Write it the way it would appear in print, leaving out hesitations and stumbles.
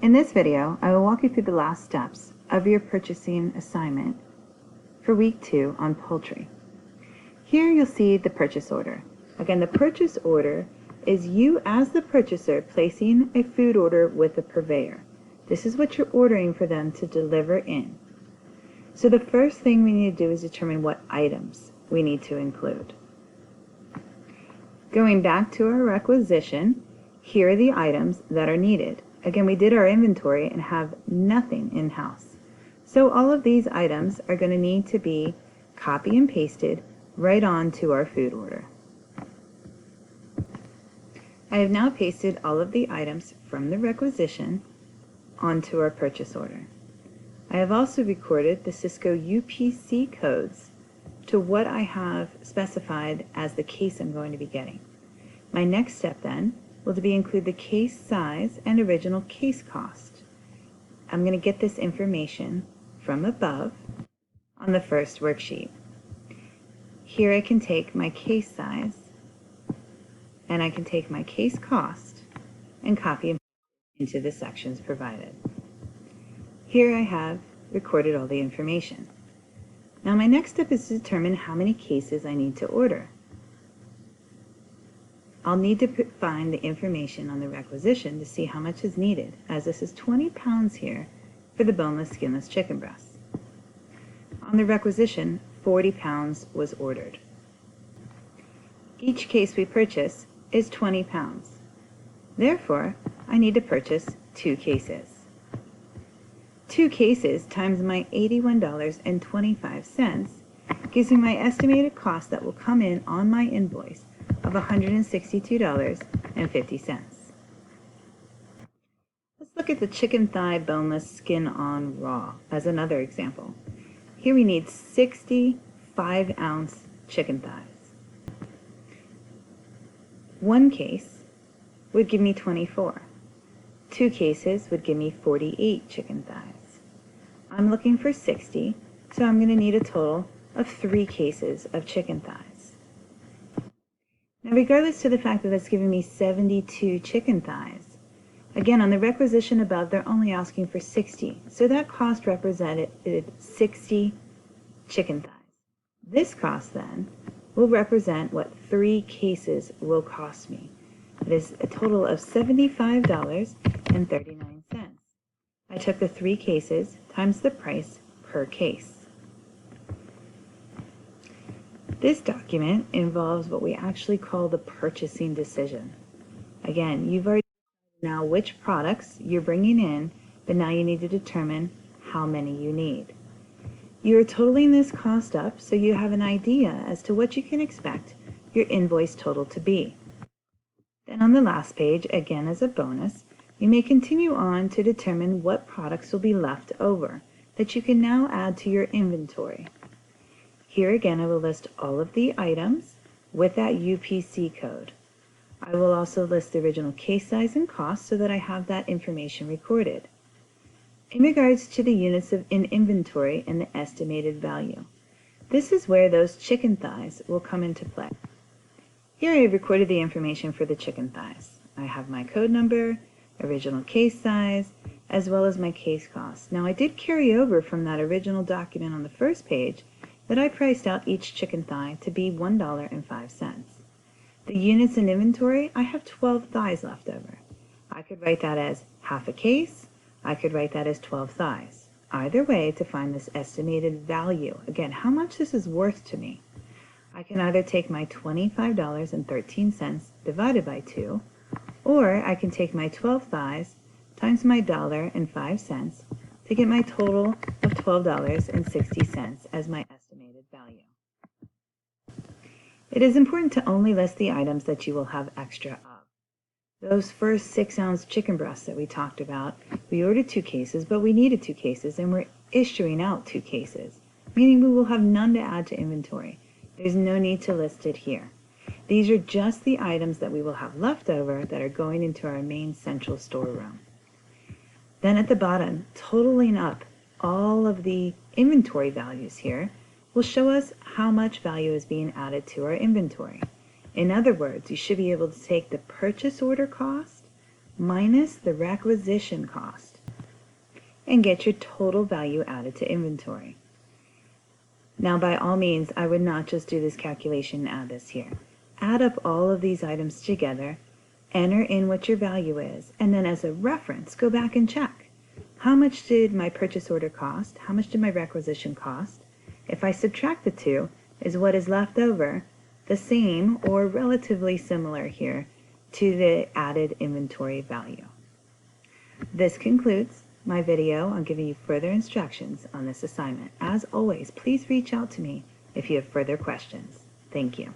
In this video, I will walk you through the last steps of your purchasing assignment for week 2 on poultry. Here you'll see the purchase order. Again, the purchase order is you as the purchaser placing a food order with the purveyor. This is what you're ordering for them to deliver in. So the first thing we need to do is determine what items we need to include. Going back to our requisition, here are the items that are needed. Again, we did our inventory and have nothing in-house. So all of these items are going to need to be copy and pasted right onto our food order. I have now pasted all of the items from the requisition onto our purchase order. I have also recorded the Cisco UPC codes to what I have specified as the case I'm going to be getting. My next step then will be include the case size and original case cost. I'm going to get this information from above on the first worksheet. Here I can take my case size and I can take my case cost and copy and paste into the sections provided. Here I have recorded all the information. Now my next step is to determine how many cases I need to order. I'll need to find the information on the requisition to see how much is needed, as this is 20 pounds here for the boneless, skinless chicken breasts. On the requisition, 40 pounds was ordered. Each case we purchase is 20 pounds. Therefore, I need to purchase 2 cases. 2 cases times my $81.25 gives me my estimated cost that will come in on my invoice of $162.50. Let's look at the chicken thigh boneless skin on raw as another example. Here we need 60 5-ounce chicken thighs. 1 case would give me 24. 2 cases would give me 48 chicken thighs. I'm looking for 60, so I'm going to need a total of 3 cases of chicken thighs. Now, regardless to the fact that that's giving me 72 chicken thighs, again, on the requisition above, they're only asking for 60. So that cost represented 60 chicken thighs. This cost, then, will represent what 3 cases will cost me. It is a total of $75.39. I took the 3 cases times the price per case. This document involves what we actually call the purchasing decision. Again, you've already decided now which products you're bringing in, but now you need to determine how many you need. You're totaling this cost up so you have an idea as to what you can expect your invoice total to be. Then on the last page, again as a bonus, you may continue on to determine what products will be left over that you can now add to your inventory. Here again, I will list all of the items with that UPC code. I will also list the original case size and cost so that I have that information recorded. In regards to the units in inventory and the estimated value, this is where those chicken thighs will come into play. Here I have recorded the information for the chicken thighs. I have my code number, original case size, as well as my case cost. Now I did carry over from that original document on the first page that I priced out each chicken thigh to be $1.05. The units in inventory, I have 12 thighs left over. I could write that as half a case. I could write that as 12 thighs. Either way, to find this estimated value, again, how much this is worth to me, I can either take my $25.13 divided by 2, or I can take my 12 thighs times my $1.05 to get my total of $12.60 as my estimated value. It is important to only list the items that you will have extra of. Those first 6-ounce chicken breasts that we talked about, we ordered 2 cases, but we needed 2 cases, and we're issuing out 2 cases, meaning we will have none to add to inventory. There's no need to list it here. These are just the items that we will have left over that are going into our main central storeroom. Then at the bottom, totaling up all of the inventory values here will show us how much value is being added to our inventory. In other words, you should be able to take the purchase order cost minus the requisition cost and get your total value added to inventory. Now, by all means, I would not just do this calculation and add this here. Add up all of these items together, enter in what your value is, and then as a reference, go back and check. How much did my purchase order cost? How much did my requisition cost? If I subtract the two, is what is left over the same or relatively similar here to the added inventory value? This concludes my video on giving you further instructions on this assignment. As always, please reach out to me if you have further questions. Thank you.